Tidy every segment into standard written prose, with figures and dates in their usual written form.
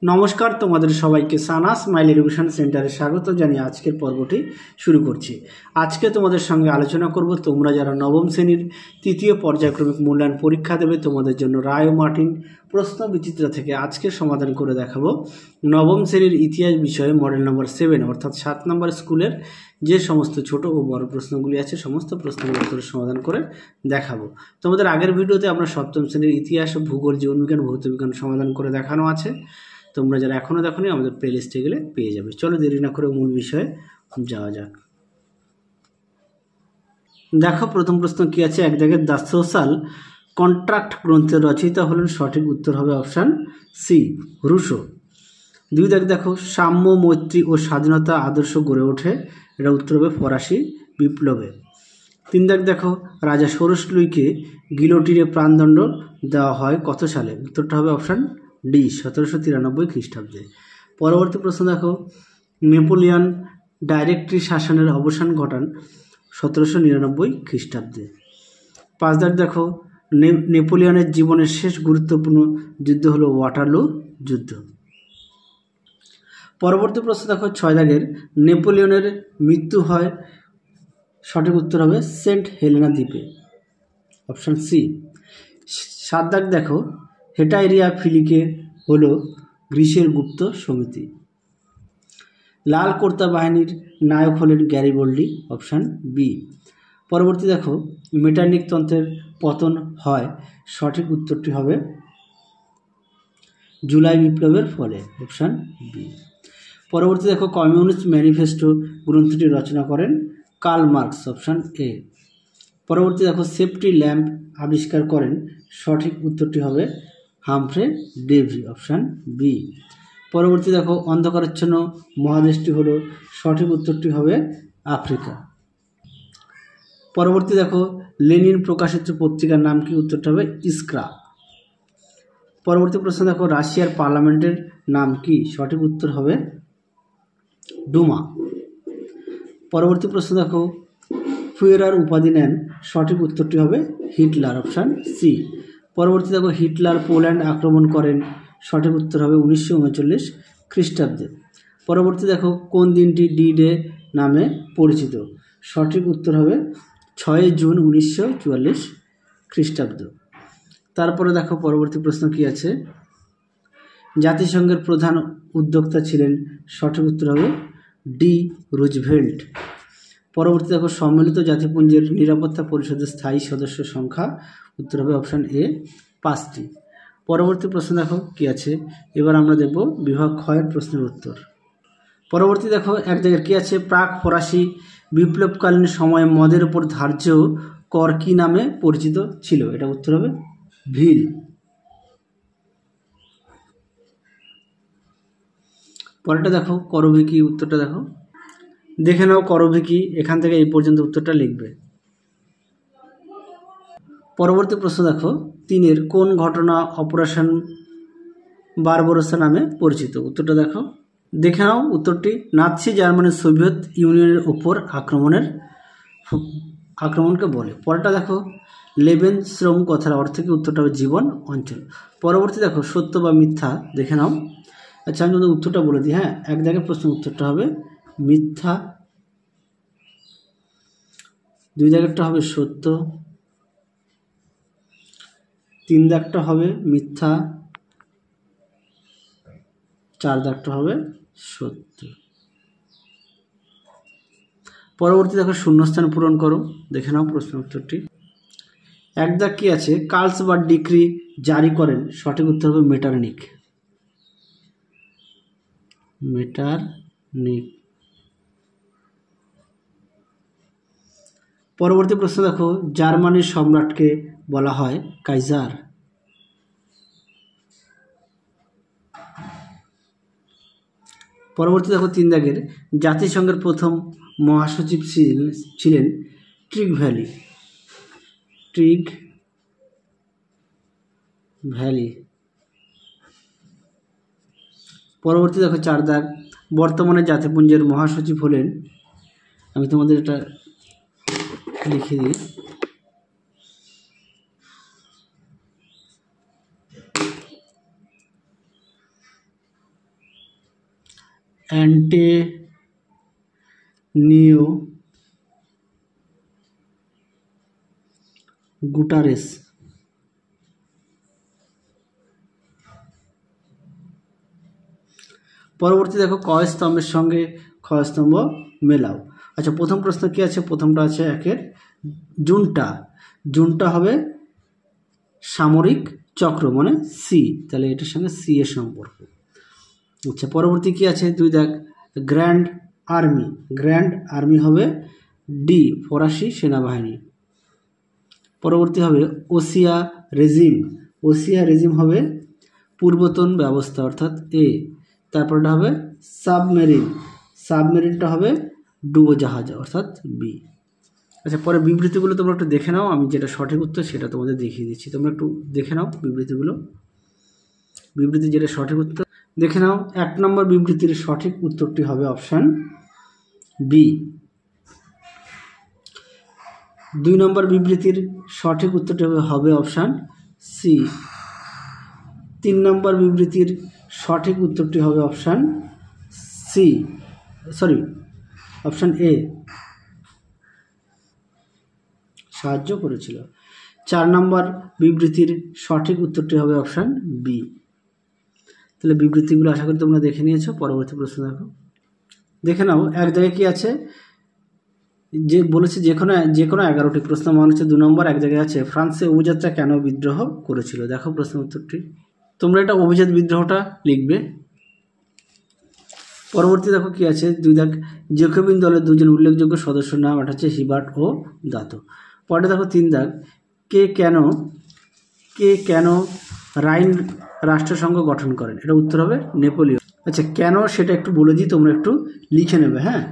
নমস্কার, তোমাদের সবাইকে সানা স্মাইল এডুকেশন সেন্টারে স্বাগত জানিয়ে আজকের পর্বটি শুরু করছি। আজকে তোমাদের সঙ্গে আলোচনা করব তোমরা যারা নবম শ্রেণীর তৃতীয় পর্যায়ক্রমিক মূল্যায়ন পরীক্ষা দেবে তোমাদের জন্য রায় ও মার্টিন প্রশ্ন বিচিত্রা থেকে আজকে সমাধান করে দেখাবো নবম শ্রেণীর ইতিহাস বিষয়ে মডেল নম্বর 7 অর্থাৎ 7 নম্বর স্কুলের যে সমস্ত ছোট ও বড় প্রশ্নগুলি আছে সমস্ত প্রশ্নগুলো উত্তরের সমাধান করে দেখাবো। তোমাদের আগের ভিডিওতে আমরা সপ্তম শ্রেণীর ইতিহাস ও ভূগোল, জীবনবিজ্ঞান, ভৌতবিজ্ঞান সমাধান করে দেখানো আছে। তোমরা যারা এখনও দেখোনি আমাদের প্লেলিস্টে গেলে পেয়ে যাবে। চলো দেরি না করে মূল বিষয়ে যাওয়া যাক। দেখো প্রথম প্রশ্ন কি আছে, এক জায়গায় দ্য সোশ্যাল কন্ট্রাক্ট গ্রন্থের রচয়িতা হলেন, সঠিক উত্তর হবে অপশান সি রুশো। দুই দাগ দেখো সাম্য, মৈত্রী ও স্বাধীনতা আদর্শ গড়ে ওঠে, এটা উত্তর হবে ফরাসি বিপ্লবে। তিন দাগ দেখো রাজা ষোড়শ লুইকে গিলোটিনে প্রাণদণ্ড দেওয়া হয় কত সালে, উত্তরটা হবে অপশান ডি 1793 খ্রিস্টাব্দে। পরবর্তী প্রশ্ন দেখো নেপোলিয়ন ডাইরেক্টরি শাসনের অবসান ঘটান 1799 খ্রিস্টাব্দে। পাঁচ দাগ দেখো নেপোলিয়নের জীবনের শেষ গুরুত্বপূর্ণ যুদ্ধ হলো ওয়াটারলু যুদ্ধ। পরবর্তী প্রশ্ন দেখো ছয় দাগের নেপোলিয়নের মৃত্যু হয়, সঠিক উত্তর হবে সেন্ট হেলেনা দ্বীপে, অপশান সি। সাত দাগ দেখো হেটাইরিয়া ফিলিকে হলো গ্রিসের গুপ্ত সমিতি। লাল কোর্তা বাহিনীর নায়ক হলেন গ্যারিবল্ডি, অপশান বি। পরবর্তী দেখো মেটার্নিক তন্ত্রের পতন হয়, সঠিক উত্তরটি হবে জুলাই বিপ্লবের ফলে, অপশান বি। পরবর্তী দেখো কমিউনিস্ট ম্যানিফেস্টো গ্রন্থটি রচনা করেন কার্ল মার্কস, অপশান এ। পরবর্তী দেখো সেফটি ল্যাম্প আবিষ্কার করেন, সঠিক উত্তরটি হবে হামফ্রে ডেভি, অপশান বি। পরবর্তী দেখো অন্ধকারাচ্ছন্ন মহাদেশটি হলো, সঠিক উত্তরটি হবে আফ্রিকা। পরবর্তী দেখো লেনিন প্রকাশিত পত্রিকার নাম কি, উত্তরটা হবে ইস্ক্রা। পরবর্তী প্রশ্ন দেখো রাশিয়ার পার্লামেন্টের নাম কি, সঠিক উত্তর হবে ডুমা। পরবর্তী প্রশ্ন দেখো ফুয়েরার উপাধি নেন, সঠিক উত্তরটি হবে হিটলার, অপশান সি। পরবর্তী দেখো হিটলার পোল্যান্ড আক্রমণ করেন, সঠিক উত্তর হবে 1939 খ্রিস্টাব্দে। পরবর্তী দেখো কোন দিনটি ডি ডে নামে পরিচিত, সঠিক উত্তর হবে 6 জুন 1944 খ্রিস্টাব্দ। তারপরে দেখো পরবর্তী প্রশ্ন কি আছে, জাতিসংঘের প্রধান উদ্যোক্তা ছিলেন, সঠিক উত্তর হবে ডি রুজভেল্ট। পরবর্তী দেখো সম্মিলিত জাতিপুঞ্জের নিরাপত্তা পরিষদের স্থায়ী সদস্য সংখ্যা, উত্তর হবে অপশান এ 5টি। পরবর্তী প্রশ্ন দেখো কি আছে, এবার আমরা দেখব বিভাগ ক্ষয়ের প্রশ্নের উত্তর। পরবর্তী দেখো এক জায়গায় কি আছে, প্রাক ফরাসি বিপ্লবকালীন সময়ে মদের উপর ধার্য কর কি নামে পরিচিত ছিল, এটা উত্তর হবে ভিল। পরেরটা দেখো করভিকি, উত্তরটা দেখো দেখে নাও করভিকি, এখান থেকে এই পর্যন্ত উত্তরটা লিখবে। পরবর্তী প্রশ্ন দেখো 3 কোন ঘটনা অপারেশন বারবারোসা নামে পরিচিত, উত্তরটা দেখো দেখে নাও উত্তরটি নাৎসি জার্মানির সোভিয়েত ইউনিয়নের ওপর আক্রমণকে বলে। পরেরটা দেখো লেবেন শ্রম কথার অর্থ কি, উত্তরটা হবে জীবন অঞ্চল। পরবর্তী দেখো সত্য বা মিথ্যা, দেখে নাও। আচ্ছা আমি তোমাদের উত্তরটা বলে দিই, হ্যাঁ, এক দাগের প্রশ্ন উত্তরটা হবে মিথ্যা, 2 দাগেরটা হবে সত্য, 3 দাগটা হবে মিথ্যা, 4 দাগটা হবে সত্য। পরবর্তী দেখো শূন্যস্থান পূরণ করো, দেখে নাও প্রশ্ন উত্তরটি। এক দাগ কি আছে, কার্লসবার্গ ডিক্রি জারি করেন, সঠিক উত্তর হবে মেটারনিক। পরবর্তী প্রশ্ন দেখো জার্মানির সম্রাটকে বলা হয় কাইজার। পরবর্তী দেখো 3 দাগের জাতিসংঘের প্রথম মহাসচিব ছিলেন ট্রিগ ভ্যালি। পরবর্তী দেখো 4 দাগ বর্তমানে জাতিপুঞ্জের মহাসচিব হলেন, আমি তোমাদের এটা লিখে দিই, অ্যান্টোনিও গুটারেস। পরবর্তী দেখো, ক স্তম্ভের সঙ্গে খ স্তম্ভ মেলাও। আচ্ছা, প্রথম প্রশ্ন কি আছে? প্রথমটা আছে একের জুনটা। জুনটা হবে সামরিক চক্র, মানে সি, তাহলে এটার সঙ্গে সি এর সম্পর্ক। আচ্ছা, পরবর্তী কি আছে? দুই দেখ, গ্র্যান্ড আর্মি। গ্র্যান্ড আর্মি হবে ডি, ফরাসি সেনাবাহিনী। পরবর্তী হবে ওসিয়া রেজিম। ওসিয়া রেজিম হবে পূর্বতন ব্যবস্থা, অর্থাৎ এ। তারপরটা হবে সাবমেরিন। সাবমেরিনটা হবে ডুবোজাহাজ, অর্থাৎ বি। আচ্ছা, পরে বিবৃতিগুলো তোমরা একটু দেখে নাও, আমি যেটা সঠিক উত্তর সেটা তোমাদের দেখিয়ে দিচ্ছি। তোমরা একটু দেখে নাও বিবৃতিগুলো। বিবৃতি যেটা সঠিক উত্তর দেখে নাও। 1 নম্বর বিবৃতির সঠিক উত্তরটি হবে অপশান বি। 2 নম্বর বিবৃতির সঠিক উত্তরটি হবে অপশান সি। 3 নম্বর বিবৃতির সঠিক উত্তরটি হবে অপশান সি, অপশান এ, সাহায্য করেছিল। 4 নম্বর বিবৃতির সঠিক উত্তরটি হবে অপশান বি। তাহলে বিবৃতিগুলো আশা করি তোমরা দেখে নিয়েছো। পরবর্তী প্রশ্ন দেখো, দেখে নাও। এক জায়গায় কি আছে? যে বলেছে যে কোনো 11টি প্রশ্ন। মনে হচ্ছে 2 নম্বর এক জায়গায় আছে ফ্রান্সে অভিজাতরা কেন বিদ্রোহ করেছিল। দেখো প্রশ্ন উত্তরটি। তোমরা এটা অভিজাত বিদ্রোহটা লিখবে। পরবর্তী দেখো কি আছে? 2 দেখ, জ্যাকোবিন দলের 2জন উল্লেখযোগ্য সদস্যর নাম, এটা হচ্ছে হিবার্ট ও দাতো। পরে দেখো 3 দেখ, কে কেন রাইন রাষ্ট্রসংঘ গঠন করেন। এটা উত্তর হবে নেপোলিয়ন। আচ্ছা, কেন সেটা একটু বলে দিই, তোমরা একটু লিখে নেবে। হ্যাঁ,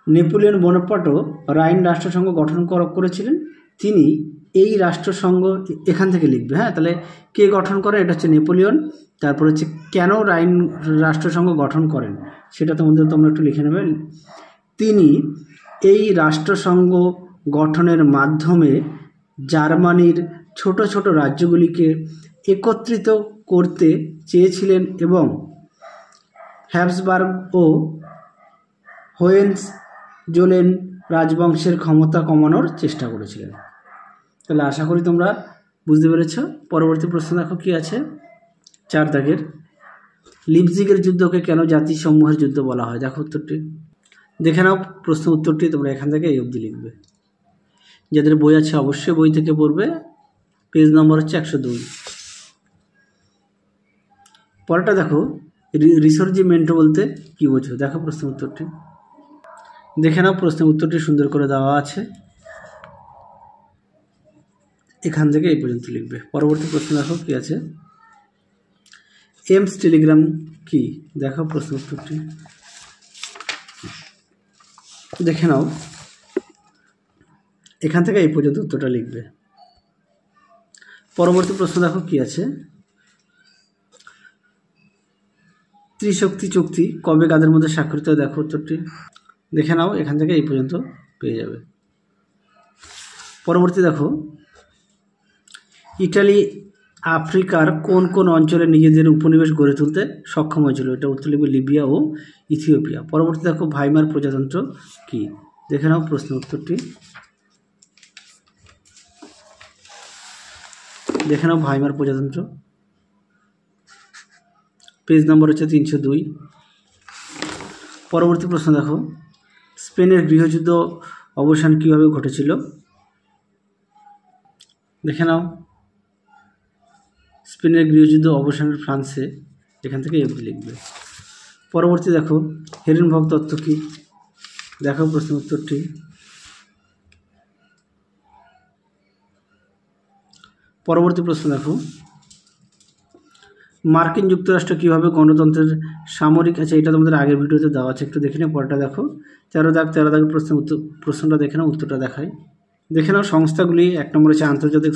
নেপোলিয়ন বোনাপার্টও রাইন রাষ্ট্রসংঘ গঠন করেছিলেন। তিনি এই রাষ্ট্রসংঘ এখান থেকে লিখবে। হ্যাঁ, তাহলে কে গঠন করে? এটা হচ্ছে নেপোলিয়ন। তারপর হচ্ছে কেন রাইন রাষ্ট্রসংঘ গঠন করেন সেটা তোমরা একটু লিখে নেবে। তিনি এই রাষ্ট্রসংঘ গঠনের মাধ্যমে জার্মানির ছোট ছোট রাজ্যগুলিকে একত্রিত করতে চেয়েছিলেন এবং হ্যাবসবার্গ ও হোয়েনজোলেন রাজবংশের ক্ষমতা কমানোর চেষ্টা করেছিলেন। তাহলে আশা করি তোমরা বুঝতে পেরেছ। পরবর্তী প্রশ্ন দেখো কি আছে? 4 দাগের, লিপজিগের যুদ্ধকে কেন জাতিসমূহের যুদ্ধ বলা হয়। দেখো উত্তরটি দেখে নাও। প্রশ্ন উত্তরটি তোমরা এখান থেকে এই অবধি লিখবে। যাদের বই আছে অবশ্যই বই থেকে পড়বে। পেজ নম্বর হচ্ছে 102। পরেরটা দেখো, রিসর্জিমেন্টো বলতে কি বোঝো। দেখো প্রশ্ন উত্তরটি দেখে নাও। প্রশ্ন উত্তরটি সুন্দর করে দেওয়া আছে, এখান থেকে এই পর্যন্ত লিখবে। পরবর্তী প্রশ্ন দেখো কি আছে? এমস টেলিগ্রাম কি। দেখো প্রশ্ন উত্তরটি দেখে নাও, এখান থেকে এই পর্যন্ত উত্তরটা লিখবে। পরবর্তী প্রশ্ন দেখো কি আছে? ত্রিশক্তি চুক্তি কবে কাদের মধ্যে স্বাক্ষরিত হয়। দেখো উত্তরটি দেখে নাও, এখান থেকে এই পর্যন্ত পেয়ে যাবে। পরবর্তী দেখো, ইটালি আফ্রিকার কোন কোন অঞ্চলে নিজেদের উপনিবেশ গড়ে তুলতে সক্ষম হয়েছিল। এটা উত্তর লিখবে লিবিয়া ও ইথিওপিয়া। পরবর্তী দেখো, ভাইমার প্রজাতন্ত্র কি। দেখে নাও প্রশ্ন উত্তরটি দেখে নাও। ভাইমার প্রজাতন্ত্র, পেজ নম্বর হচ্ছে 302। পরবর্তী প্রশ্ন দেখো, স্পেনের গৃহযুদ্ধ অবসান কিভাবে ঘটেছিল। দেখে নাও, স্পেনের গৃহযুদ্ধ অবসানের ফ্রান্সে, এখান থেকে এফ লিখবে। পরবর্তী দেখো, হেরেনবর্গ তত্ত্ব কি। দেখো প্রশ্ন উত্তরটি পরবর্তী প্রশ্ন দেখো, মার্কিন যুক্তরাষ্ট্র কীভাবে গণতন্ত্রের সামরিক। আচ্ছা, এটা তোমাদের আগের ভিডিওতে দেওয়া আছে, একটু দেখে নাও। পরটা দেখো 13 দাগের প্রশ্নটা দেখে নাও, উত্তরটা দেখাই। দেখে নাও সংস্থাগুলি। 1 নম্বর হচ্ছে আন্তর্জাতিক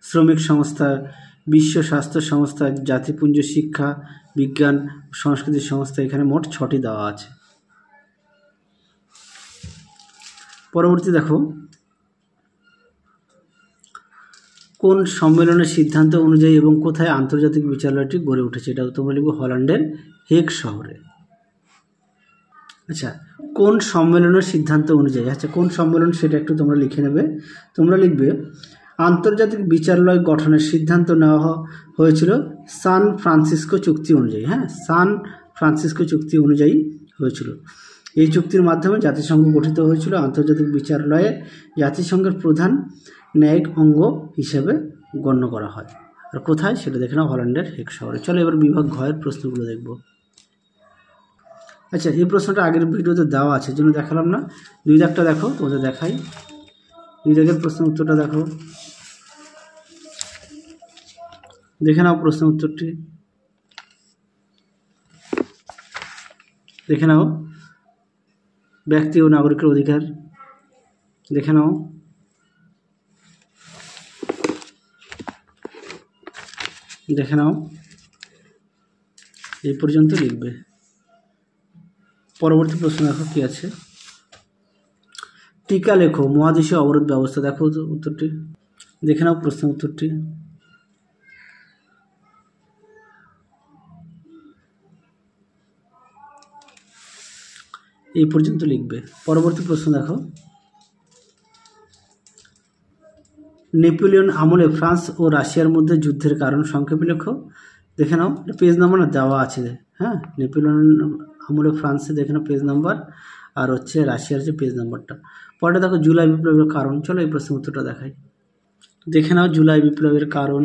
শ্রমিক সংস্থা, বিশ্ব স্বাস্থ্য সংস্থা, জাতিপুঞ্জ, শিক্ষা, বিজ্ঞান, সংস্কৃতি সংস্থা। এখানে মোট 6টি দেওয়া আছে। পরবর্তী দেখো, কোন সম্মেলনের সিদ্ধান্ত অনুযায়ী এবং কোথায় আন্তর্জাতিক বিচারালয়টি গড়ে উঠেছে? এটা তোমরা লিখবে হল্যান্ডের হেগ শহরে। আচ্ছা, কোন সম্মেলনের সিদ্ধান্ত অনুযায়ী, আচ্ছা কোন সম্মেলন সেটা একটু তোমরা লিখে নেবে। তোমরা লিখবে আন্তর্জাতিক বিচারালয় গঠনের সিদ্ধান্ত নেওয়া হয়েছিল সান ফ্রান্সিসকো চুক্তি অনুযায়ী। হ্যাঁ, সান ফ্রান্সিসকো চুক্তি অনুযায়ী হয়েছিল। এই চুক্তির মাধ্যমে জাতিসংঘ গঠিত হয়েছিল। আন্তর্জাতিক বিচারালয়ে জাতিসংঘের প্রধান ন্যায়িক অঙ্গ হিসেবে গণ্য করা হয়। আর কোথায় সেটা দেখে নাও, হল্যান্ডের হেগ শহরে। চলো এবার বিভাগ ঘয়ের প্রশ্নগুলো দেখব। আচ্ছা, এই প্রশ্নটা আগের ভিডিওতে দেওয়া আছে, জন্য দেখালাম না। 2 দাগটা দেখো, তোমাদের দেখাই। 2 দাগের প্রশ্নের উত্তরটা দেখো, দেখে নাও প্রশ্ন উত্তরটি, দেখে নাও। ব্যক্তি ও নাগরিকের অধিকার, দেখে নাও। দেখে নাও, এই পর্যন্ত লিখবে। পরবর্তী প্রশ্ন দেখো কি আছে। টিকা লেখো মহাদেশীয় অবরোধ ব্যবস্থা, দেখো উত্তরটি, দেখে নাও প্রশ্ন উত্তরটি। এই পর্যন্ত লিখবে। পরবর্তী প্রশ্ন দেখো, নেপোলিয়ন আমলে ফ্রান্স ও রাশিয়ার মধ্যে যুদ্ধের কারণ সংক্ষেপে লেখো। দেখে নাও, পেজ নাম্বার দেওয়া আছে। হ্যাঁ, নেপোলিয়ন আমলে ফ্রান্সে দেখে নাও পেজ নাম্বার, আর হচ্ছে রাশিয়ার যে পেজ নাম্বারটা। পরে দেখো জুলাই বিপ্লবের কারণ। চলো এই প্রশ্নের উত্তরটা দেখাই। দেখে নাও জুলাই বিপ্লবের কারণ,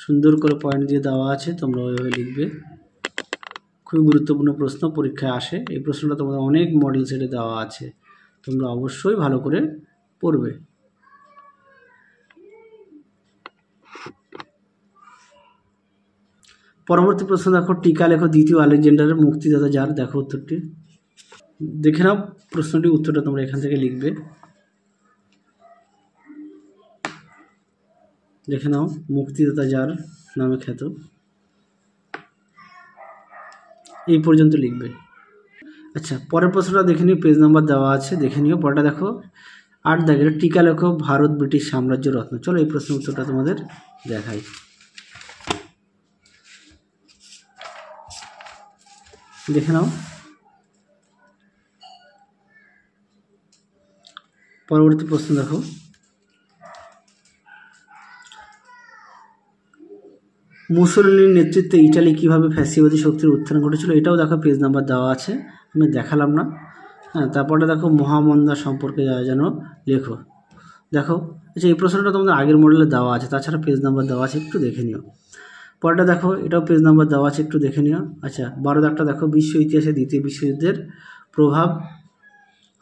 সুন্দর করে পয়েন্ট দিয়ে দেওয়া আছে, তোমরা ওইভাবে লিখবে। খুবই গুরুত্বপূর্ণ প্রশ্ন, পরীক্ষায় আসে এই প্রশ্নটা। তোমাদের অনেক মডেল সেটে দেওয়া আছে, তোমরা অবশ্যই ভালো করে পড়বে। পরবর্তী প্রশ্ন দেখো, টিকা লেখো দ্বিতীয় আলেকজান্ডারের মুক্তিদাতা যার, দেখো উত্তরটি। দেখে নাও প্রশ্নটির উত্তরটা তোমরা এখান থেকে লিখবে। দেখে নাও, মুক্তিদাতা যার নামে খ্যাত। এই পর্যন্ত লিখবে। আচ্ছা, পরের প্রশ্নটা দেখে নিও, পেজ নাম্বার দেওয়া আছে, দেখে নিও। পরেরটা দেখো 8 দাগের, টিকা লেখো ভারত ব্রিটিশ সাম্রাজ্য রত্ন। চলো এই প্রশ্নের উত্তরটা তোমাদের দেখাই। দেখে নাও। পরবর্তী প্রশ্ন দেখো, মুসোলিনির নেতৃত্বে ইটালি কিভাবে ফ্যাসিবাদী শক্তির উত্থান ঘটেছিল, এটাও দেখো পেজ নাম্বার দেওয়া আছে, আমি দেখালাম না। হ্যাঁ, তারপরে দেখো মহামন্দা সম্পর্কে যেন লেখো। দেখো, আচ্ছা এই প্রশ্নটা তোমাদের আগের মডেলে দেওয়া আছে, তাছাড়া পেজ নাম্বার দেওয়া আছে, একটু দেখে নিও। পরেরটা দেখো, এটাও পেজ নাম্বার দেওয়া আছে, একটু দেখে নিও। আচ্ছা, 12 দাগটা দেখো, বিশ্ব ইতিহাসে দ্বিতীয় বিশ্বযুদ্ধের প্রভাব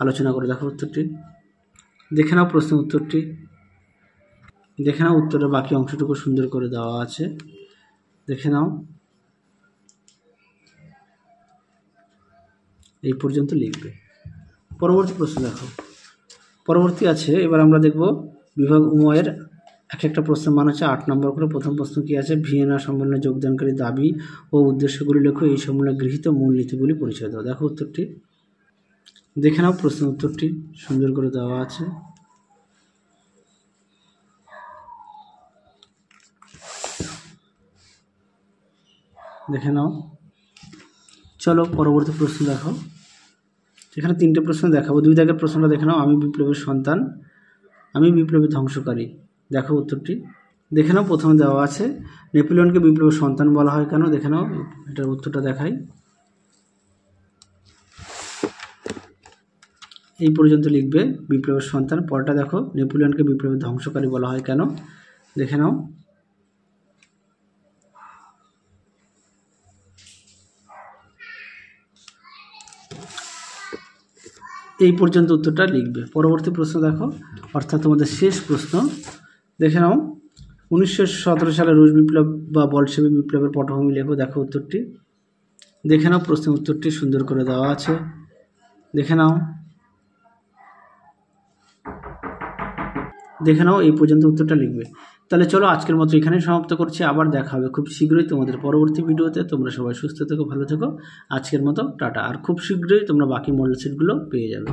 আলোচনা করে, দেখো উত্তরটি। দেখে নাও প্রশ্ন উত্তরটি, দেখে নাও উত্তরের বাকি অংশটুকু সুন্দর করে দেওয়া আছে, দেখে নাও। এই পর্যন্ত লিখবে। পরবর্তী প্রশ্ন দেখো, পরবর্তী আছে। এবার আমরা দেখব বিভাগ উময়ের এক একটা প্রশ্নের মান হচ্ছে 8 নম্বর করে। প্রথম প্রশ্ন কি আছে, ভিয়েনা সম্মেলনে যোগদানকারী দাবি ও উদ্দেশ্যগুলি লেখো, এই সম্মেলনে গৃহীত মূলনীতিগুলি পরিচয় দাও। দেখো উত্তরটি, দেখে নাও প্রশ্ন উত্তরটি, সুন্দর করে দেওয়া আছে। দেখে নাও। চলো পরবর্তী প্রশ্ন দেখো, এখানে 3টে প্রশ্ন দেখাবো। 2 দাগের প্রশ্নটা দেখে নাও, আমি বিপ্লবের সন্তান, আমি বিপ্লবের ধ্বংসকারী। দেখো উত্তরটি, দেখে নাও। প্রথমে দেওয়া আছে নেপোলিয়নকে বিপ্লবের সন্তান বলা হয় কেন, দেখে নাও, এটার উত্তরটা দেখাই। এই পর্যন্ত লিখবে বিপ্লবের সন্তান। পরটা দেখো, নেপোলিয়নকে বিপ্লবের ধ্বংসকারী বলা হয় কেন, দেখে নাও। এই পর্যন্ত উত্তরটা লিখবে। পরবর্তী প্রশ্ন দেখো, অর্থাৎ তোমাদের শেষ প্রশ্ন, দেখে নাও। 1917 সালে রুশ বিপ্লব বা বলশেভিক বিপ্লবের পটভূমি লেখো। দেখো উত্তরটি, দেখে নাও। প্রশ্নের উত্তরটি সুন্দর করে দেওয়া আছে, দেখে নাও। দেখে নাও, এই পর্যন্ত উত্তরটা লিখবে। তাহলে চলো আজকের মতো এখানেই সমাপ্ত করছি, আবার দেখা হবে খুব শীঘ্রই তোমাদের পরবর্তী ভিডিওতে। তোমরা সবাই সুস্থ থেকো, ভালো থেকো। আজকের মতো টাটা। আর খুব শীঘ্রই তোমরা বাকি মডেল সেটগুলো পেয়ে যাবে।